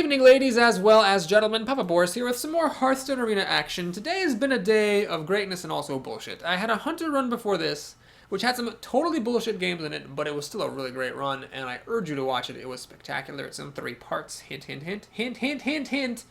evening, ladies as well as gentlemen. Papa Boris here with some more Hearthstone Arena action. Today has been a day of greatness and also bullshit. I had a Hunter run before this, which had some totally bullshit games in it, but it was still a really great run, and I urge you to watch it. It was spectacular. It's in 3 parts. Hint, hint, hint. Hint, hint, hint, hint.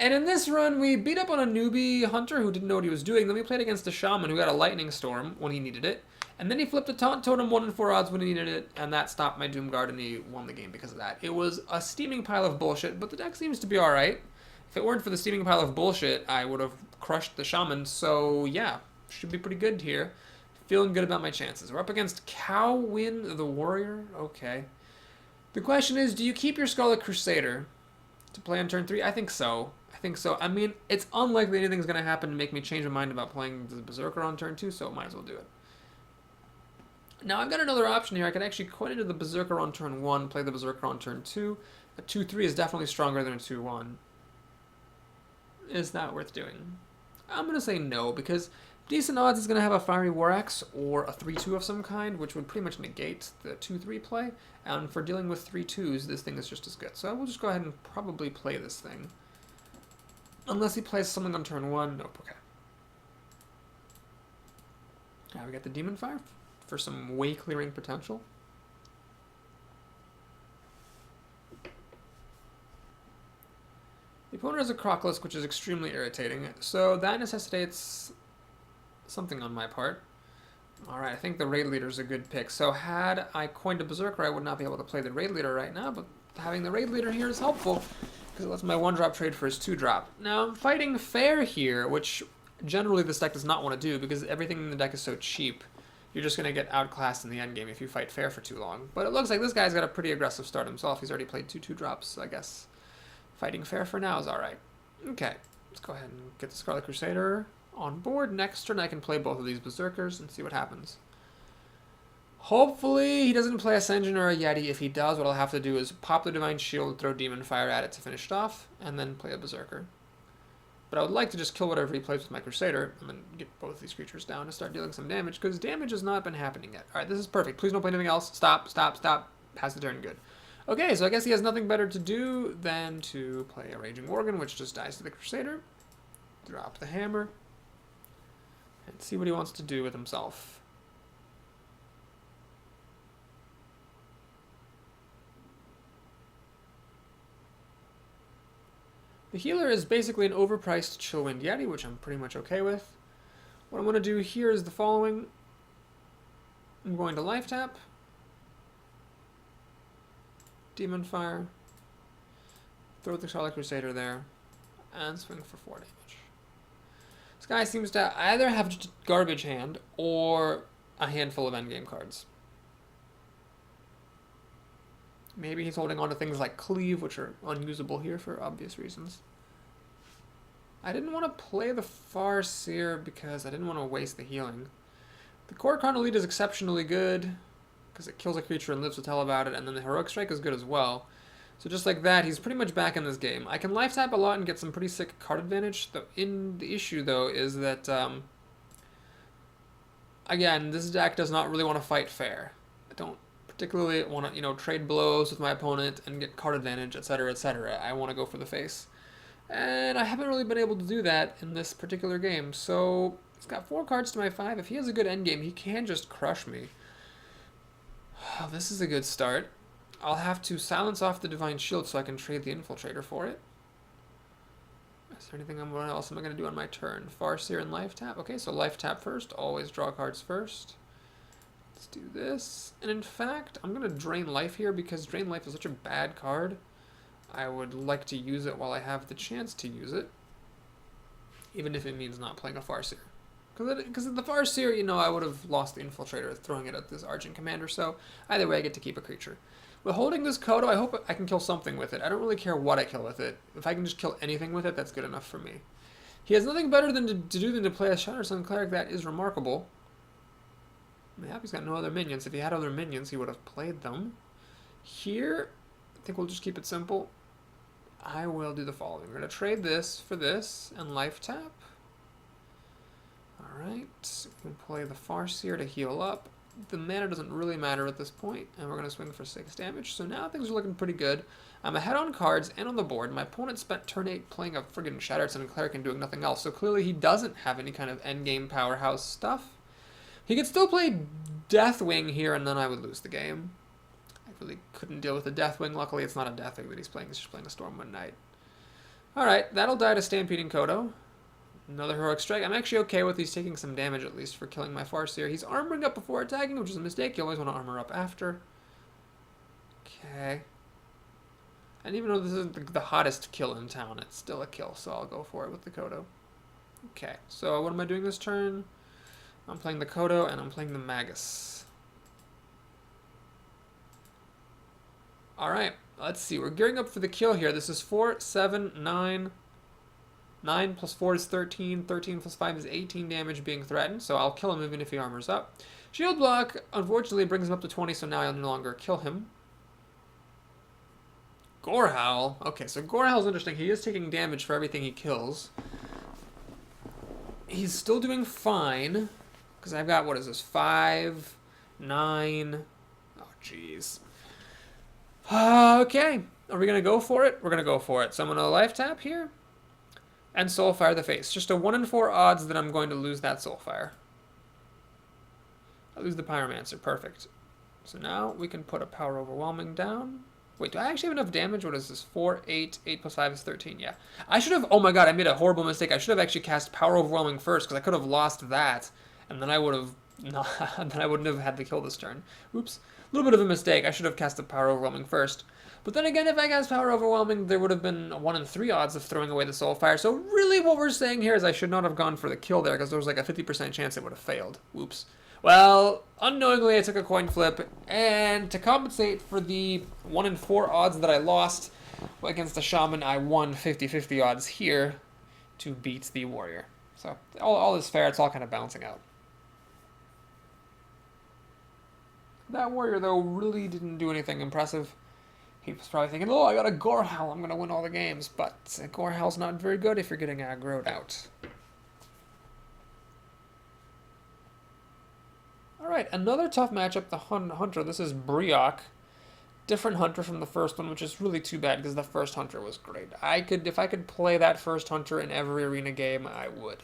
And in this run, we beat up on a newbie Hunter who didn't know what he was doing. Then we played against a Shaman who got a Lightning Storm when he needed it. And then he flipped a Taunt Totem 1 in 4 odds when he needed it, and that stopped my Doomguard, and he won the game because of that. It was a steaming pile of bullshit, but the deck seems to be alright. If it weren't for the steaming pile of bullshit, I would have crushed the Shaman, so yeah, should be pretty good here. Feeling good about my chances. We're up against Cowwin the Warrior. Okay. The question is, do you keep your Scarlet Crusader to play on turn 3? I think so. I mean, it's unlikely anything's going to happen to make me change my mind about playing the Berserker on turn 2, so might as well do it. Now, I've got another option here. I could actually coin into the Berserker on turn 1, play the Berserker on turn 2. A 2-3 is definitely stronger than a 2-1. Is that worth doing? I'm going to say no, because decent odds is going to have a Fiery War Axe or a 3-2 of some kind, which would pretty much negate the 2-3 play. And for dealing with 3-2s, this thing is just as good. So I will just go ahead and probably play this thing. Unless he plays something on turn 1. Nope, okay. Now we got the Demon Fire for some way clearing potential. The opponent has a Crocolisk, which is extremely irritating, so that necessitates something on my part. Alright, I think the Raid Leader is a good pick. So had I coined a Berserker, I would not be able to play the Raid Leader right now, but having the Raid Leader here is helpful, because it lets my 1-drop trade for his 2-drop. Now, I'm fighting fair here, which generally this deck does not want to do, because everything in the deck is so cheap. You're just going to get outclassed in the endgame if you fight fair for too long. But it looks like this guy's got a pretty aggressive start himself. He's already played 2 2-drops, so I guess fighting fair for now is alright. Okay, let's go ahead and get the Scarlet Crusader on board. Next turn I can play both of these Berserkers and see what happens. Hopefully he doesn't play a Senjin or a Yeti. If he does, what I'll have to do is pop the Divine Shield, throw Demon Fire at it to finish it off, and then play a Berserker. But I would like to just kill whatever he plays with my Crusader, and then get both these creatures down and start dealing some damage, because damage has not been happening yet. Alright, this is perfect. Please don't play anything else. Stop, stop, stop. Pass the turn, good. Okay, so I guess he has nothing better to do than to play a Raging Worgen, which just dies to the Crusader. Drop the hammer. And see what he wants to do with himself. The healer is basically an overpriced Chillwind Yeti, which I'm pretty much okay with. What I'm going to do here is the following. I'm going to Life Tap. Demon Fire. Throw the Scarlet Crusader there. And swing for 4 damage. This guy seems to either have just a garbage hand or a handful of endgame cards. Maybe he's holding on to things like Cleave, which are unusable here for obvious reasons. I didn't want to play the Farseer because I didn't want to waste the healing. The Core Carnal is exceptionally good because it kills a creature and lives to tell about it, and then the Heroic Strike is good as well. So just like that, he's pretty much back in this game. I can life tap a lot and get some pretty sick card advantage. The issue, though, is that, again, this deck does not really want to fight fair. I don't particularly want to, trade blows with my opponent and get card advantage, etc., etc. I want to go for the face. And I haven't really been able to do that in this particular game. So he's got 4 cards to my 5. If he has a good endgame, he can just crush me. Oh, this is a good start. I'll have to silence off the Divine Shield so I can trade the Infiltrator for it. Is there anything else I'm going to do on my turn? Farseer and Life Tap. Okay, so Life Tap first. Always draw cards first. Let's do this. And in fact, I'm going to Drain Life here because Drain Life is such a bad card. I would like to use it while I have the chance to use it. Even if it means not playing a Farseer. Because of the Farseer, I would have lost the Infiltrator throwing it at this Argent Commander. So either way, I get to keep a creature. With holding this Kodo, I hope I can kill something with it. I don't really care what I kill with it. If I can just kill anything with it, that's good enough for me. He has nothing better to do than to play a Shatter Sun Cleric. That is remarkable. I'm happy he's got no other minions. If he had other minions, he would have played them. Here, I think we'll just keep it simple. I will do the following. We're going to trade this for this and Life Tap. Alright, we can play the Farseer to heal up. the mana doesn't really matter at this point, and we're going to swing for 6 damage. So now things are looking pretty good. I'm ahead on cards and on the board. My opponent spent turn 8 playing a friggin' Shattered Sun Cleric and doing nothing else, so clearly he doesn't have any kind of endgame powerhouse stuff. He could still play Deathwing here, and then I would lose the game. I really couldn't deal with the Deathwing. Luckily, it's not a Deathwing that he's playing. He's just playing a Stormwind Knight. Alright, that'll die to Stampeding Kodo. Another Heroic Strike. I'm actually okay with he's taking some damage, at least, for killing my Farseer. He's armoring up before attacking, which is a mistake. You always want to armor up after. Okay. And even though this isn't the hottest kill in town, it's still a kill, so I'll go for it with the Kodo. Okay, so what am I doing this turn? I'm playing the Kodo, and I'm playing the Magus. Alright, let's see. We're gearing up for the kill here. This is 4, 7, 9. 9 plus 4 is 13. 13 plus 5 is 18 damage being threatened, so I'll kill him even if he armors up. Shield Block, unfortunately, brings him up to 20, so now I'll no longer kill him. Gorehowl. Okay, so Gorehowl's interesting. He is taking damage for everything he kills. He's still doing fine, because I've got, what is this, 5, 9... Oh, jeez. Okay, are we going to go for it? We're going to go for it. So I'm going to life tap here, and Soulfire the face. Just a 1 in 4 odds that I'm going to lose that Soulfire. I lose the Pyromancer, perfect. So now we can put a Power Overwhelming down. Wait, do I actually have enough damage? What is this? 4, 8, 8 plus 5 is 13, yeah. I should have, oh my god, I made a horrible mistake. I should have actually cast Power Overwhelming first, because I could have lost that, and then I would have, no, then I wouldn't have had to kill this turn. Oops. A little bit of a mistake. I should have cast the Power Overwhelming first. But then again, if I cast Power Overwhelming, there would have been a 1 in 3 odds of throwing away the Soulfire. So really what we're saying here is I should not have gone for the kill there, because there was like a 50% chance it would have failed. Whoops. Well, unknowingly I took a coin flip, and to compensate for the 1 in 4 odds that I lost against the Shaman, I won 50-50 odds here to beat the Warrior. So all is fair, it's all kind of balancing out. That Warrior, though, really didn't do anything impressive. He was probably thinking, oh, I got a Gorehowl, I'm going to win all the games. But Gorehowl's not very good if you're getting aggroed out. Alright, another tough matchup, the Hunter. This is Briok. Different Hunter from the first one, which is really too bad because the first Hunter was great. If I could play that first Hunter in every arena game, I would.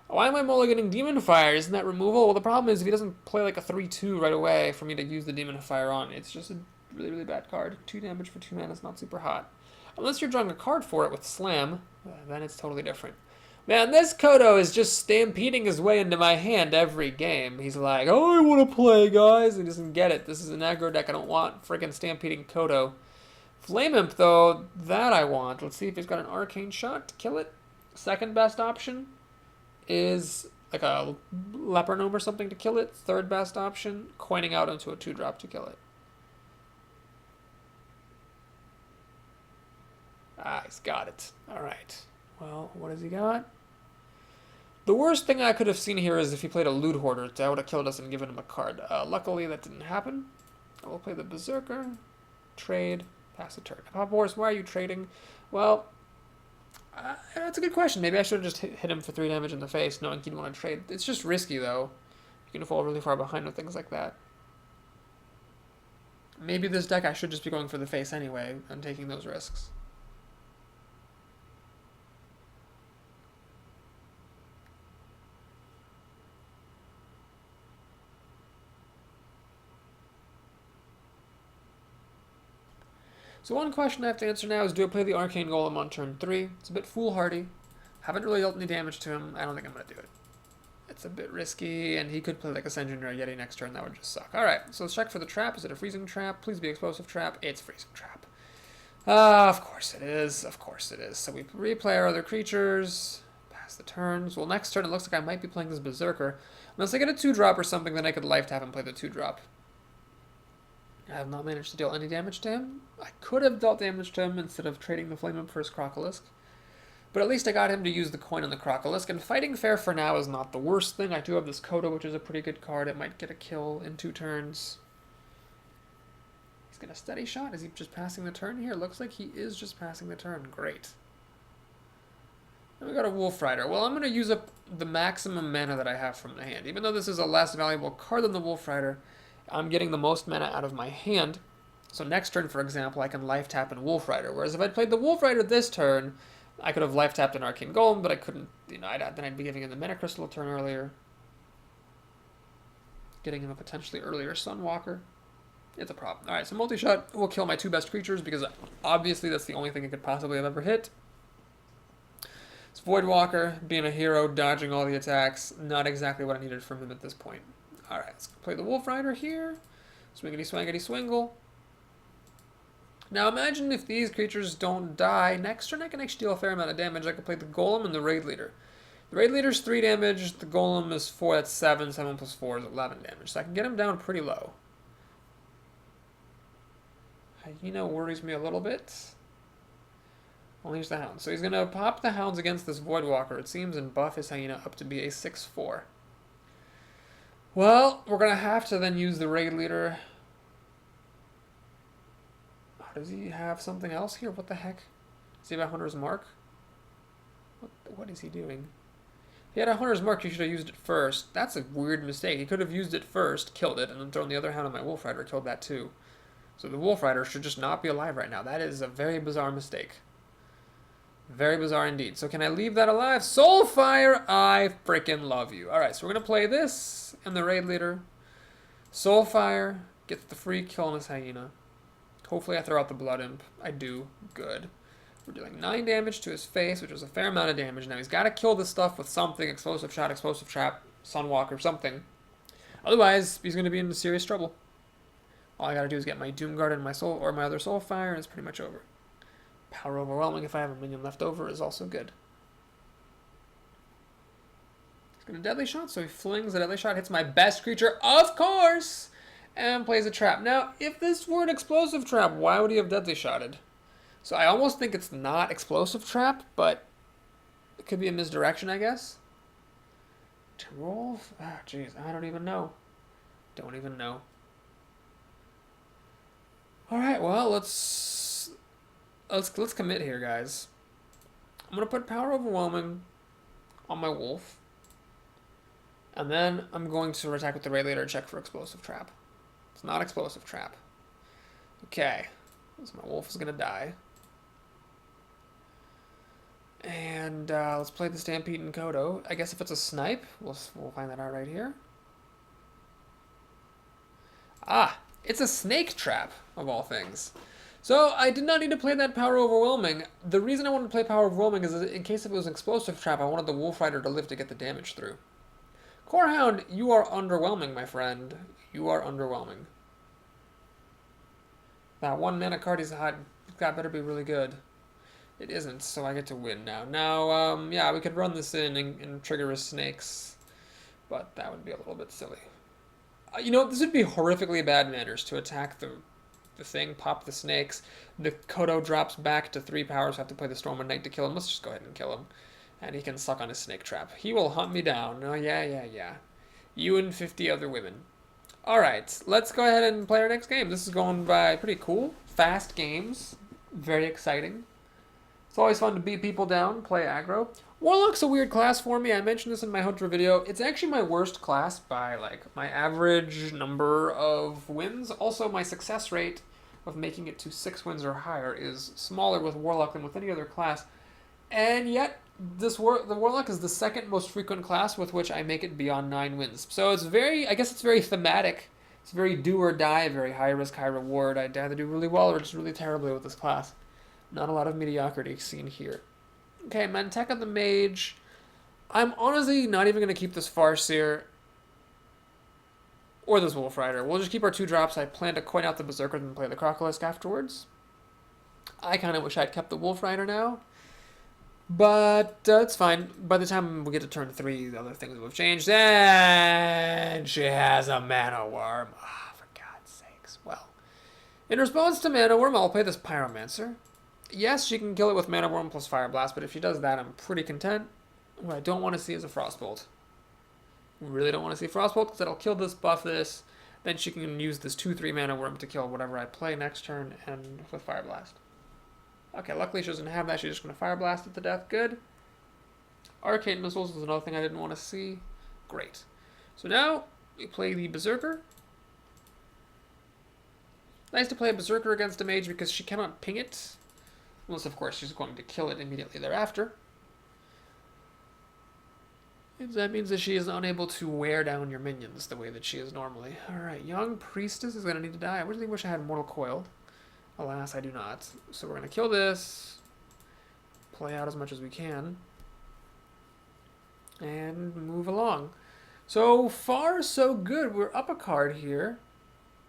Why am I mulliganing Demon Fire? Isn't that removal? Well, the problem is if he doesn't play like a 3-2 right away for me to use the Demon Fire on, it's just a really, really bad card. 2 damage for 2 mana is not super hot. Unless you're drawing a card for it with Slam, then it's totally different. Man, this Kodo is just stampeding his way into my hand every game. He's like, oh, I want to play, guys. He doesn't get it. This is an aggro deck. I don't want freaking stampeding Kodo. Flame Imp, though, that I want. Let's see if he's got an Arcane Shot to kill it. Second best option is like a Leper Gnome or something to kill it. Third best option, coining out into a 2-drop to kill it. Ah, he's got it. All right. Well, what has he got? The worst thing I could have seen here is if he played a Loot Hoarder. That would have killed us and given him a card. Luckily, that didn't happen. I will play the Berserker, trade, pass a turn. Papa Boris, why are you trading? Well, that's a good question. Maybe I should have just hit him for 3 damage in the face, knowing he'd want to trade. It's just risky, though. You can fall really far behind with things like that. Maybe this deck I should just be going for the face anyway and taking those risks. So one question I have to answer now is, do I play the Arcane Golem on turn 3? It's a bit foolhardy. Haven't really dealt any damage to him. I don't think I'm going to do it. It's a bit risky, and he could play like Ascension or a Yeti next turn. That would just suck. Alright, so let's check for the trap. Is it a Freezing Trap? Please be Explosive Trap. It's Freezing Trap. Of course it is. Of course it is. So we replay our other creatures. Pass the turns. Well, next turn it looks like I might be playing this Berserker. Unless I get a 2-drop or something, then I could life tap and play the 2-drop. I have not managed to deal any damage to him. I could have dealt damage to him instead of trading the Flame Imp for his Crocolisk. But at least I got him to use the coin on the Crocolisk, and fighting fair for now is not the worst thing. I do have this Kodo, which is a pretty good card. It might get a kill in 2 turns. He's going to Steady Shot. Is he just passing the turn here? Looks like he is just passing the turn. Great. And we got a Wolf Rider. Well, I'm going to use up the maximum mana that I have from the hand. Even though this is a less valuable card than the Wolf Rider, I'm getting the most mana out of my hand. So next turn, for example, I can life tap in Wolf Rider. Whereas if I'd played the Wolf Rider this turn, I could have life tapped an Arcane Golem, but I couldn't. Then I'd be giving him the Mana Crystal a turn earlier, getting him a potentially earlier Sunwalker. It's a problem. All right, so multi-shot will kill my 2 best creatures because obviously that's the only thing it could possibly have ever hit. It's Voidwalker, being a hero, dodging all the attacks. Not exactly what I needed from him at this point. All right, let's play the Wolf Rider here. Swingity, swangity, swingle. Now imagine if these creatures don't die. Next turn I can actually deal a fair amount of damage. I can play the Golem and the Raid Leader. The Raid Leader's 3 damage. The Golem is 4, that's 7. 7 plus 4 is 11 damage. So I can get him down pretty low. Hyena worries me a little bit. Only use the Hound. So he's going to pop the Hounds against this Voidwalker, it seems, and buff his Hyena up to be a 6/4. Well, we're going to have to then use the Raid Leader. Does he have something else here? What the heck? Does he have a Hunter's Mark? What is he doing? If he had a Hunter's Mark, he should have used it first. That's a weird mistake. He could have used it first, killed it, and then thrown the other Hound on my Wolf Rider, killed that too. So the Wolf Rider should just not be alive right now. That is a very bizarre mistake. Very bizarre indeed. So can I leave that alive? Soulfire, I freaking love you. Alright, so we're going to play this and the Raid Leader. Soulfire gets the free kill on his Hyena. Hopefully I throw out the Blood Imp. I do. Good. We're dealing 9 damage to his face, which is a fair amount of damage. Now he's got to kill this stuff with something. Explosive Shot, Explosive Trap, Sunwalker, something. Otherwise, he's going to be in serious trouble. All I got to do is get my Doomguard and my soul, or my other Soulfire, and it's pretty much over. Power Overwhelming, if I have a minion left over, is also good. He's going to Deadly Shot, so he flings a Deadly Shot, hits my best creature, of course, and plays a trap. Now, if this were an Explosive Trap, why would he have Deadly Shotted? So I almost think it's not Explosive Trap, but it could be a misdirection, I guess. To roll? Ah, jeez, I don't even know. Don't even know. All right, well, let's commit here, guys. I'm gonna put Power Overwhelming on my Wolf, and then I'm going to attack with the Raid Leader and check for Explosive Trap. It's not Explosive Trap. Okay, so my Wolf is gonna die, and let's play the Stampede and Kodo. I guess if it's a snipe, we'll find that out right here. Ah. It's a Snake Trap, of all things. So, I did not need to play that Power Overwhelming. The reason I wanted to play Power Overwhelming is that in case if it was an Explosive Trap, I wanted the Wolf Rider to live to get the damage through. Corehound, you are underwhelming, my friend. You are underwhelming. That 1 mana card he's got better be really good. It isn't, so I get to win now. Now, yeah, we could run this in and trigger his snakes, but that would be a little bit silly. You know, this would be horrifically bad manners to attack the thing, pop the snakes. The Kodo drops back to 3 power, so I have to play the Storm of Night to kill him. Let's just go ahead and kill him. And he can suck on his snake trap. He will hunt me down. Oh, yeah. You and 50 other women. Alright, let's go ahead and play our next game. This is going by pretty cool. Fast games. Very exciting. It's always fun to beat people down, play aggro. Warlock's a weird class for me. I mentioned this in my Hunter video. It's actually my worst class by, like, my average number of wins. Also, my success rate of making it to 6 wins or higher is smaller with Warlock than with any other class. And yet, the Warlock is the second most frequent class with which I make it beyond 9 wins. So it's very, I guess it's very thematic. It's very do or die, very high risk, high reward. I'd either do really well or just really terribly with this class. Not a lot of mediocrity seen here. Okay, Manteca the Mage. I'm honestly not even going to keep this Farseer or this Wolf Rider. We'll just keep our 2 drops. I plan to coin out the Berserker and play the Crocolisk afterwards. I kind of wish I'd kept the Wolf Rider now. But it's fine. By the time we get to turn 3, the other things will have changed. And she has a Mana Worm. Ah, for God's sakes. Well, in response to Mana Worm, I'll play this Pyromancer. Yes, she can kill it with Mana Worm plus Fire Blast, but if she does that, I'm pretty content. What I don't want to see is a Frostbolt. Really don't want to see Frostbolt, because that'll kill this, buff this. Then she can use this 2/3 Mana Worm to kill whatever I play next turn, and with Fire Blast. Okay, luckily she doesn't have that. She's just going to Fire Blast it to death. Good. Arcane Missiles was another thing I didn't want to see. Great. So now we play the Berserker. Nice to play a Berserker against a mage because she cannot ping it. Unless, of course, she's going to kill it immediately thereafter. And that means that she is unable to wear down your minions the way that she is normally. Alright, Young Priestess is going to need to die. I really wish I had Mortal Coil. Alas, I do not. So we're going to kill this. Play out as much as we can. And move along. So far, so good. We're up a card here.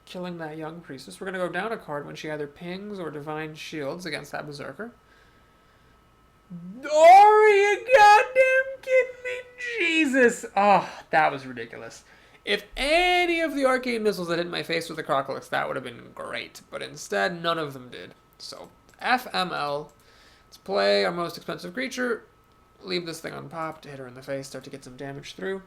Killing that Young Priestess. We're going to go down a card when she either pings or Divine Shields against that Berserker. Are you goddamn kidding me? Jesus. Oh, that was ridiculous. If any of the arcane missiles that hit my face with the Crocolix, that would have been great. But instead, none of them did. So, FML. Let's play our most expensive creature. Leave this thing unpopped, hit her in the face, start to get some damage through.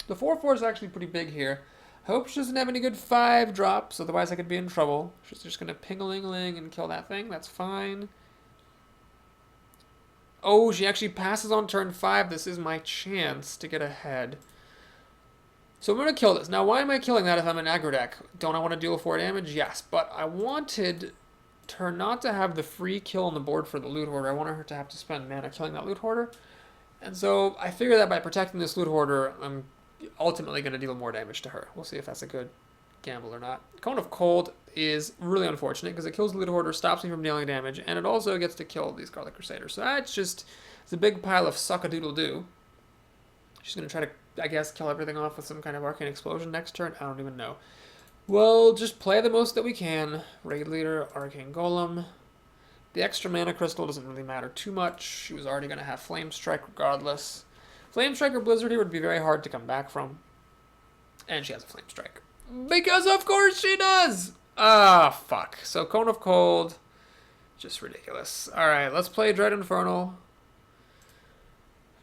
The 4/4 is actually pretty big here. Hope she doesn't have any good 5 drops, otherwise I could be in trouble. She's just going to ping-a-ling-a-ling and kill that thing. That's fine. Oh, she actually passes on turn 5. This is my chance to get ahead. So I'm going to kill this. Now, why am I killing that if I'm an aggro deck? Don't I want to deal 4 damage? Yes, but I wanted her not to have the free kill on the board for the Loot Hoarder. I wanted her to have to spend mana killing that Loot Hoarder. And so I figure that by protecting this Loot Hoarder, I'm ultimately going to deal more damage to her. We'll see if that's a good gamble or not. Cone of Cold is really unfortunate because it kills the Loot Hoarder, stops me from dealing damage, and it also gets to kill these Garlic Crusaders. So that's just, it's a big pile of suck-a-doodle-doo. She's going to try to, I guess, kill everything off with some kind of Arcane Explosion next turn. I don't even know. We'll just play the most that we can. Raid Leader, Arcane Golem. The extra mana crystal doesn't really matter too much. She was already going to have Flame Strike regardless. Flame Strike or Blizzard here would be very hard to come back from. And she has a Flame Strike. Because of course she does! Ah, fuck. So Cone of Cold. Just ridiculous. Alright, let's play Dread Infernal.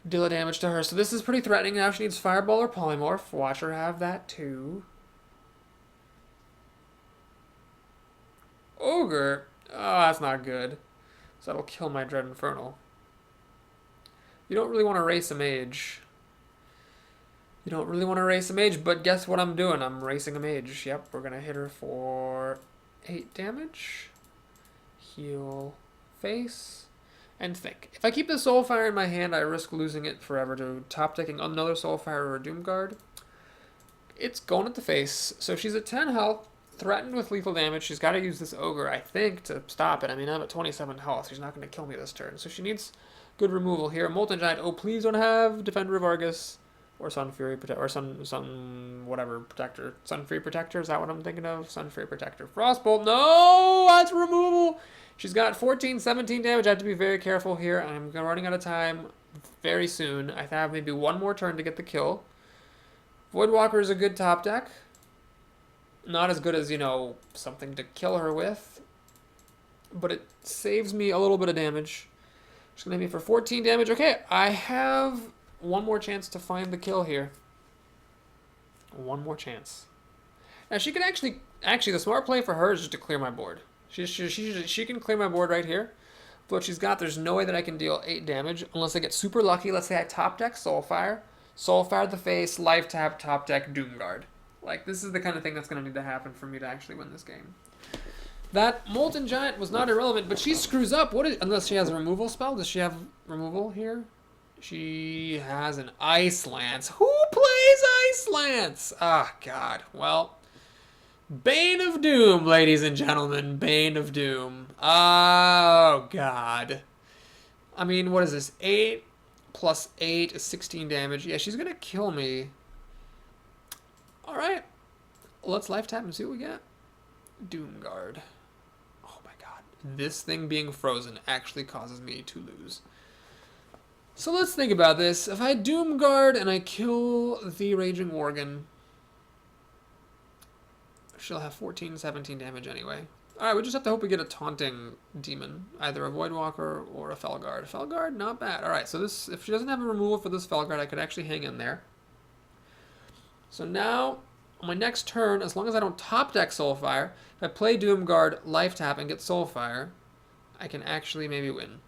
Deal a damage to her. So this is pretty threatening. Now she needs Fireball or Polymorph. Watch her have that too. Ogre. Oh, that's not good. So that'll kill my Dread Infernal. You don't really want to race a mage. You don't really want to race a mage, but guess what I'm doing? I'm racing a mage. Yep, we're going to hit her for 8 damage. Heal face. And think. If I keep the Soulfire in my hand, I risk losing it forever to top decking another Soulfire or a Doomguard. It's going at the face. So she's at 10 health, threatened with lethal damage. She's got to use this Ogre, I think, to stop it. I mean, I'm at 27 health. She's not going to kill me this turn. So she needs good removal here. Molten Giant. Oh, please don't have Defender of Argus or Sun Fury Protector or Sun whatever Protector. Sun Fury Protector, is that what I'm thinking of? Sun Fury Protector. Frostbolt. No, that's removal. She's got 14, 17 damage. I have to be very careful here. I'm running out of time very soon. I have maybe one more turn to get the kill. Voidwalker is a good top deck. Not as good as, you know, something to kill her with. But it saves me a little bit of damage. She's going to hit me for 14 damage. Okay, I have one more chance to find the kill here. One more chance. Now, she can actually, the smart play for her is just to clear my board. She can clear my board right here. But what she's got, there's no way that I can deal 8 damage unless I get super lucky. Let's say I top deck Soulfire. Soulfire the face, life tap, top deck, Doomguard. Like, this is the kind of thing that's going to need to happen for me to actually win this game. That Molten Giant was not irrelevant, but she screws up. Unless she has a removal spell? Does she have removal here? She has an Ice Lance. Who plays Ice Lance? Ah, God. Well, Bane of Doom, ladies and gentlemen. Bane of Doom. Oh, God. I mean, what is this? 8 plus 8 is 16 damage. Yeah, she's going to kill me. All right. Let's life tap and see what we get. Doomguard. Oh, my God. This thing being frozen actually causes me to lose. So let's think about this. If I Doomguard and I kill the Raging Worgen, she'll have 14, 17 damage anyway. Alright, we just have to hope we get a Taunting Demon. Either a Voidwalker or a Felguard. Felguard, not bad. Alright, so this, if she doesn't have a removal for this Felguard, I could actually hang in there. So now, on my next turn, as long as I don't top deck Soulfire, if I play Doomguard, life tap, and get Soulfire, I can actually maybe win.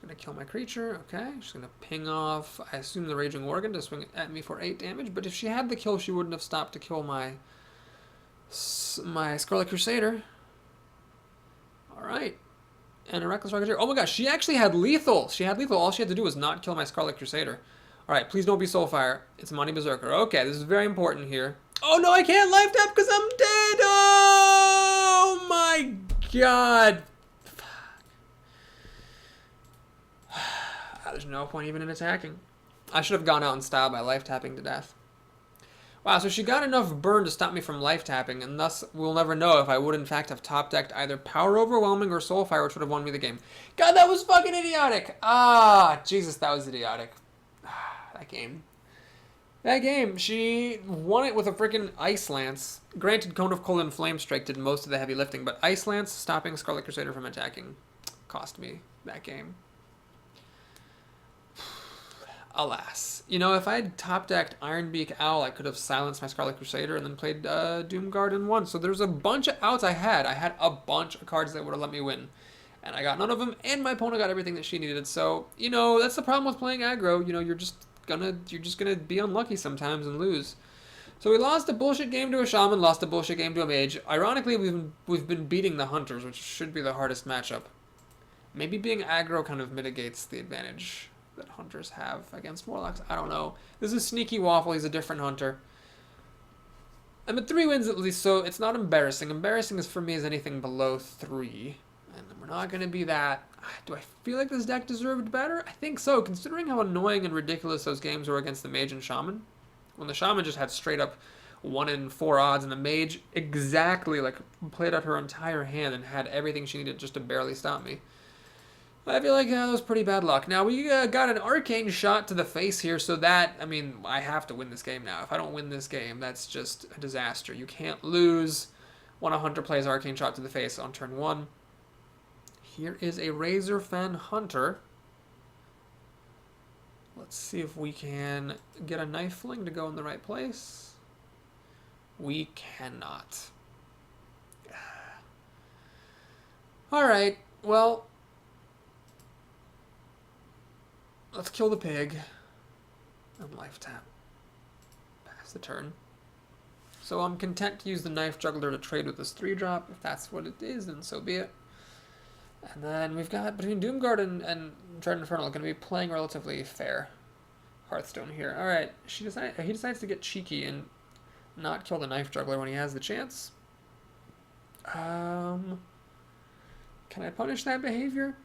gonna kill my creature. Okay, she's gonna ping off, I assume, the Raging Worgen to swing at me for 8 damage. But if she had the kill, she wouldn't have stopped to kill my Scarlet Crusader. All right, and a Reckless Rocketeer. Oh my gosh, she actually had lethal. She had lethal. All she had to do was not kill my Scarlet Crusader. All right, please don't be Soulfire. It's Monty Berserker. Okay, this is very important here. Oh no, I can't life tap because I'm dead. Oh my god. There's no point even in attacking. I should have gone out in style by life tapping to death. Wow, so she got enough burn to stop me from life tapping, and thus we'll never know if I would in fact have top decked either Power Overwhelming or Soulfire, which would have won me the game. God, that was fucking idiotic. Ah, Jesus, that was idiotic. That game. That game, she won it with a freaking Ice Lance. Granted, Cone of Cold and Flame Strike did most of the heavy lifting, but Ice Lance stopping Scarlet Crusader from attacking cost me that game. Alas. You know, if I had top-decked Ironbeak Owl, I could have silenced my Scarlet Crusader and then played Doomguard and won. So there's a bunch of outs I had. I had a bunch of cards that would have let me win. And I got none of them, and my opponent got everything that she needed. So, you know, that's the problem with playing aggro. You know, you're just gonna be unlucky sometimes and lose. So we lost a bullshit game to a Shaman, lost a bullshit game to a Mage. Ironically, we've been beating the Hunters, which should be the hardest matchup. Maybe being aggro kind of mitigates the advantage that Hunters have against Warlocks. I don't know. This is Sneaky Waffle. He's a different Hunter. I'm at 3 wins at least, so it's not embarrassing. Embarrassing is for me is anything below 3. And we're not going to be that. Do I feel like this deck deserved better? I think so, considering how annoying and ridiculous those games were against the Mage and Shaman. When the Shaman just had straight up 1 in 4 odds, and the Mage exactly like played out her entire hand and had everything she needed just to barely stop me. I feel like that was pretty bad luck. Now, we got an Arcane shot to the face here, so that, I mean, I have to win this game now. If I don't win this game, that's just a disaster. You can't lose when a Hunter plays Arcane shot to the face on turn 1. Here is a Razorfen Hunter. Let's see if we can get a Knife Fling to go in the right place. We cannot. Alright, well, let's kill the pig and life tap. Pass the turn. So I'm content to use the Knife Juggler to trade with this 3-drop. If that's what it is, then so be it. And then we've got, between Doomguard and Dread Infernal, going to be playing relatively fair Hearthstone here. Alright, he decides to get cheeky and not kill the Knife Juggler when he has the chance. Can I punish that behavior?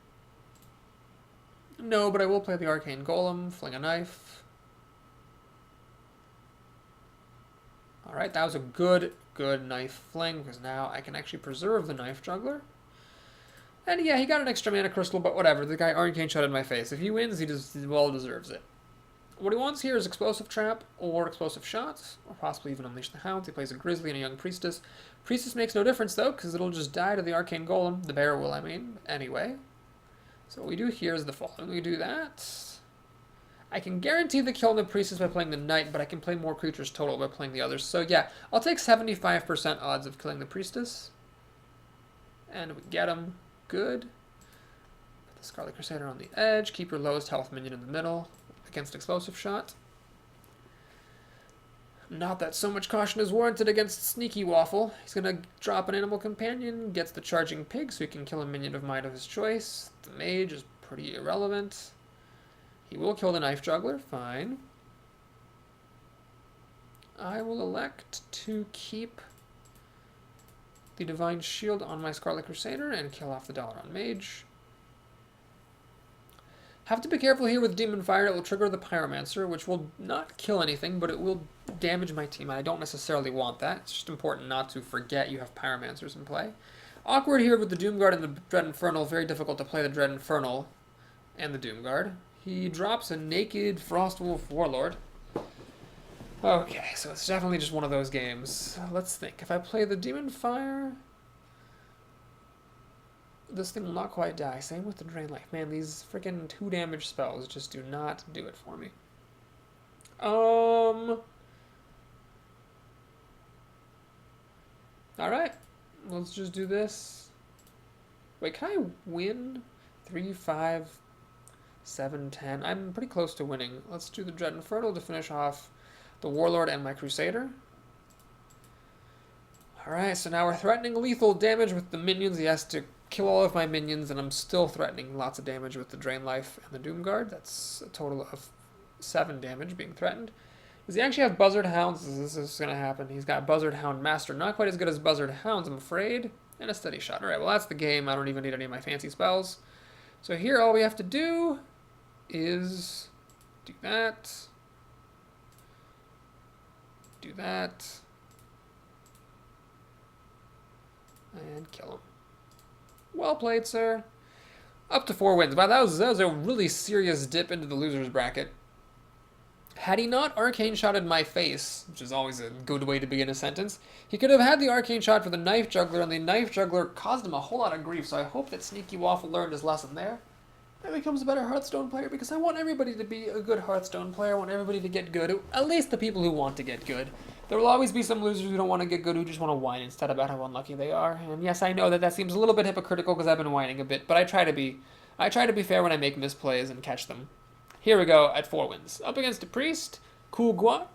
No, but I will play the Arcane Golem, fling a knife. Alright, that was a good knife fling, because now I can actually preserve the Knife Juggler. And yeah, he got an extra mana crystal, but whatever. The guy Arcane shot in my face. If he wins, he well deserves it. What he wants here is Explosive Trap or Explosive Shots, or possibly even Unleash the Hounds. He plays a Grizzly and a Young Priestess. Priestess makes no difference, though, because it'll just die to the Arcane Golem. The bear will, I mean, anyway. So what we do here is the following. We do that. I can guarantee the kill on the Priestess by playing the Knight, but I can play more creatures total by playing the others. So yeah, I'll take 75% odds of killing the Priestess. And we get him. Good. Put the Scarlet Crusader on the edge. Keep your lowest health minion in the middle against Explosive Shot. Not that so much caution is warranted against Sneaky Waffle. He's going to drop an Animal Companion, gets the Charging Pig so he can kill a minion of might of his choice. The Mage is pretty irrelevant. He will kill the Knife Juggler, fine. I will elect to keep the Divine Shield on my Scarlet Crusader and kill off the Dalaran Mage. Have to be careful here with Demon Fire. It will trigger the Pyromancer, which will not kill anything, but it will damage my team. I don't necessarily want that. It's just important not to forget you have Pyromancers in play. Awkward here with the Doomguard and the Dread Infernal. Very difficult to play the Dread Infernal and the Doomguard. He drops a naked Frostwolf Warlord. Okay, so it's definitely just one of those games. Let's think. If I play the Demon Fire, this thing will not quite die. Same with the Drain Life. Man, these freaking 2 damage spells just do not do it for me. Alright. Let's just do this. Wait, can I win 3-5 7-10. I'm pretty close to winning. Let's do the Dread Infernal to finish off the Warlord and my Crusader. Alright, so now we're threatening lethal damage with the minions. He has to kill all of my minions, and I'm still threatening lots of damage with the Drain Life and the Doom Guard. That's a total of 7 damage being threatened. Does he actually have Buzzard Hounds? This is going to happen. He's got Buzzard Hound Master. Not quite as good as Buzzard Hounds, I'm afraid. And a Steady Shot. Alright, well that's the game. I don't even need any of my fancy spells. So here all we have to do is do that. Do that. And kill him. Well played, sir. Up to 4 wins. Wow, that was a really serious dip into the loser's bracket. Had he not Arcane Shotted my face, which is always a good way to begin a sentence, he could have had the Arcane Shot for the Knife Juggler, and the Knife Juggler caused him a whole lot of grief, so I hope that Sneaky Waffle learned his lesson there and becomes a better Hearthstone player, because I want everybody to be a good Hearthstone player. I want everybody to get good, at least the people who want to get good. There will always be some losers who don't want to get good, who just want to whine instead about how unlucky they are. And yes, I know that that seems a little bit hypocritical because I've been whining a bit, but I try to be fair when I make misplays and catch them. Here we go at 4 wins. Up against a Priest, Cool Guac.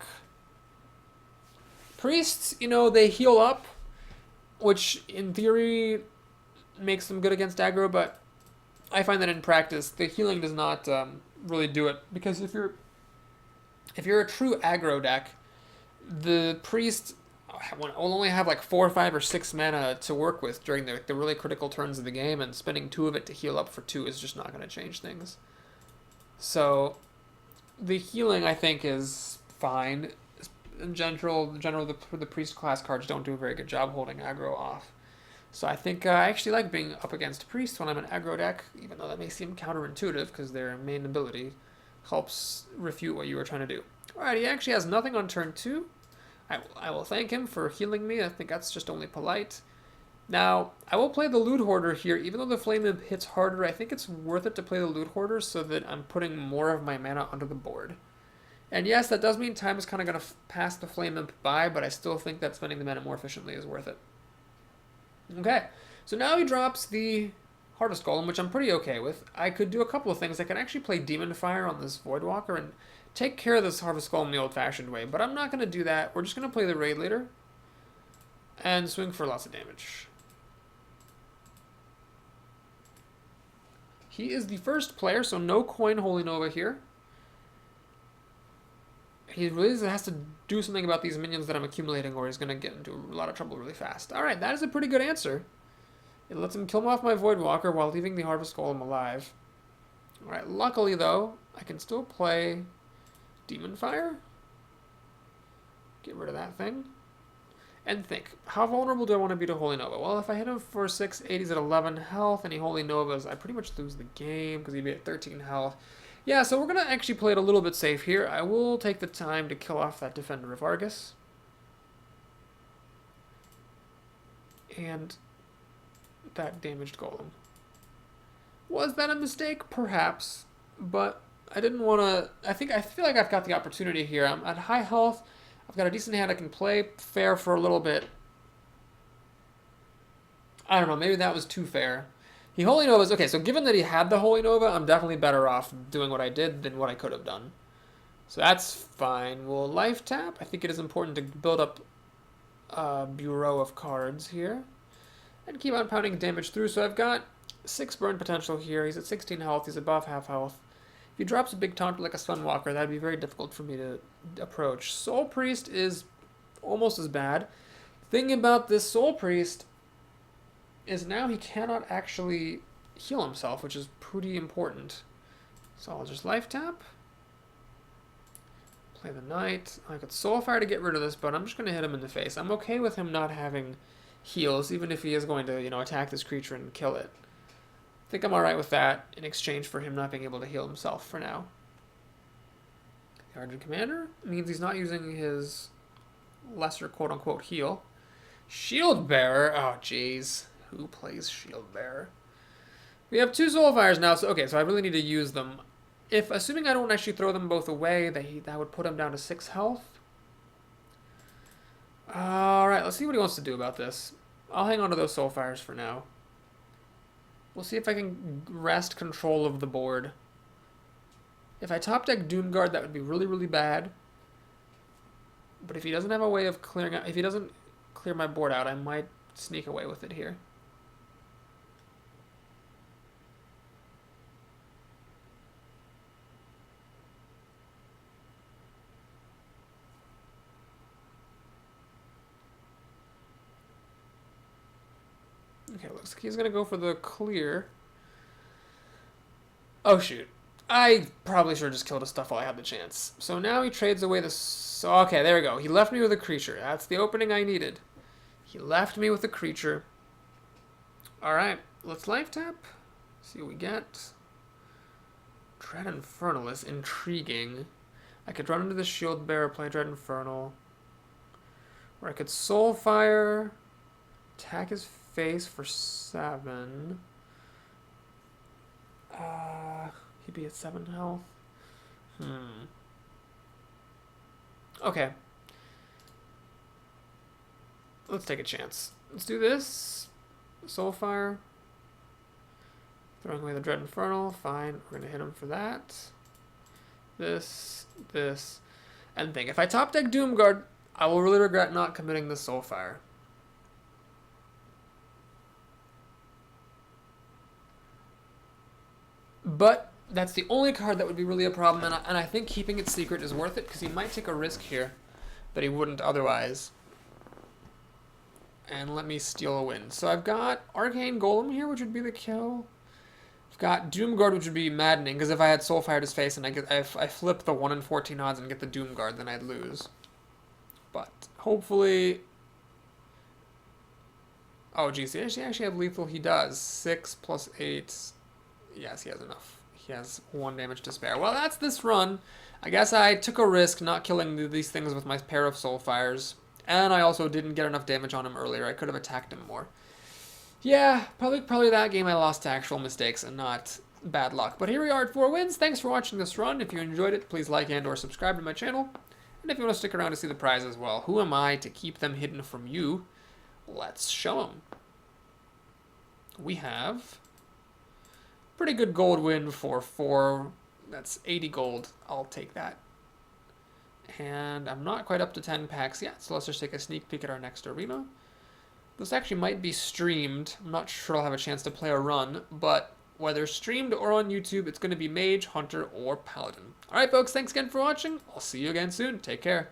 Priests, you know, they heal up, which in theory makes them good against aggro, but I find that in practice, the healing does not really do it, because if you're a true aggro deck, the priest will only have like 4, 5, or 6 mana to work with during the really critical turns of the game, and spending 2 of it to heal up for 2 is just not going to change things. So the healing, I think, is fine. In general, the priest class cards don't do a very good job holding aggro off. So I think I actually like being up against priests when I'm an aggro deck, even though that may seem counterintuitive because their main ability helps refute what you were trying to do. Alright, he actually has nothing on turn 2. I will thank him for healing me. I think that's just only polite. Now, I will play the Loot Hoarder here. Even though the Flame Imp hits harder, I think it's worth it to play the Loot Hoarder so that I'm putting more of my mana onto the board. And yes, that does mean time is kind of going to pass the Flame Imp by, but I still think that spending the mana more efficiently is worth it. Okay, so now he drops the Harvest Golem, which I'm pretty okay with. I could do a couple of things. I could actually play Demon Fire on this Voidwalker and take care of this Harvest Golem the old-fashioned way, but I'm not going to do that. We're just going to play the Raid Leader and swing for lots of damage. He is the first player, so no coin Holy Nova here. He really has to do something about these minions that I'm accumulating, or he's going to get into a lot of trouble really fast. Alright, that is a pretty good answer. It lets him kill me off my Voidwalker while leaving the Harvest Golem alive. Alright, luckily though, I can still play Demon Fire. Get rid of that thing. And think, how vulnerable do I want to be to Holy Nova? Well, if I hit him for 6, 8, he's at 11 health, and he Holy Novas, I pretty much lose the game because he'd be at 13 health. Yeah, so we're going to actually play it a little bit safe here. I will take the time to kill off that Defender of Argus. And that damaged Golem. Was that a mistake? Perhaps. But I didn't want to... I feel like I've got the opportunity here. I'm at high health. I've got a decent hand I can play fair for a little bit. I don't know, maybe that was too fair. He Holy Nova's... Okay, so given that he had the Holy Nova, I'm definitely better off doing what I did than what I could have done. So that's fine. We'll life tap. I think it is important to build up a bureau of cards here. And keep on pounding damage through. So I've got 6 burn potential here. He's at 16 health. He's above half health. If he drops a big taunt like a Sunwalker, that'd be very difficult for me to approach. Soul Priest is almost as bad. Thing about this Soul Priest is now he cannot actually heal himself, which is pretty important. So I'll just life tap. Play the Knight. I could Soulfire to get rid of this, but I'm just going to hit him in the face. I'm okay with him not having heals, even if he is going to, you know, attack this creature and kill it. I think I'm alright with that in exchange for him not being able to heal himself for now. The Argent Commander means he's not using his lesser quote-unquote heal. Shield Bearer? Oh, jeez. Who plays Shield Bearer? We have 2 Soulfires now, so okay, so I really need to use them. Assuming I don't actually throw them both away, that would put him down to 6 health. Alright, let's see what he wants to do about this. I'll hang on to those Soulfires for now. We'll see if I can wrest control of the board If I top deck Doomguard, that would be really, really bad. But if he doesn't have a way of clearing out, if he doesn't clear my board out, I might sneak away with it here. Okay, looks like he's gonna go for the clear. Oh shoot. I probably should have just killed his stuff while I had the chance. So now he trades away the... So, okay, there we go. He left me with a creature. That's the opening I needed. He left me with a creature. Alright, let's life tap. See what we get. Dread Infernal is intriguing. I could run into the Shield Bearer, play Dread Infernal. Or I could Soulfire, attack his face for 7. He'd be at 7 health. Okay. Let's take a chance. Let's do this. Soulfire. Throwing away the Dread Infernal. Fine. We're going to hit him for that. This. And think. If I top deck Doomguard, I will really regret not committing the Soulfire. But that's the only card that would be really a problem, and I think keeping it secret is worth it, because he might take a risk here that he wouldn't otherwise. And let me steal a win. So I've got Arcane Golem here, which would be the kill. I've got Doomguard, which would be maddening, because if I had Soulfired his face and I flip the 1 in 14 odds and get the Doomguard, then I'd lose. But hopefully... Oh, geez, does he actually have lethal? He does. 6 plus 8... Yes, he has enough. He has 1 damage to spare. Well, that's this run. I guess I took a risk not killing these things with my pair of Soulfires. And I also didn't get enough damage on him earlier. I could have attacked him more. Yeah, probably that game I lost to actual mistakes and not bad luck. But here we are at 4 wins. Thanks for watching this run. If you enjoyed it, please like and or subscribe to my channel. And if you want to stick around to see the prize as well, who am I to keep them hidden from you? Let's show them. We have... pretty good gold win for 4. That's 80 gold. I'll take that. And I'm not quite up to 10 packs yet, so let's just take a sneak peek at our next arena. This actually might be streamed. I'm not sure I'll have a chance to play a run, but whether streamed or on YouTube, it's going to be Mage, Hunter, or Paladin. Alright folks, thanks again for watching. I'll see you again soon. Take care.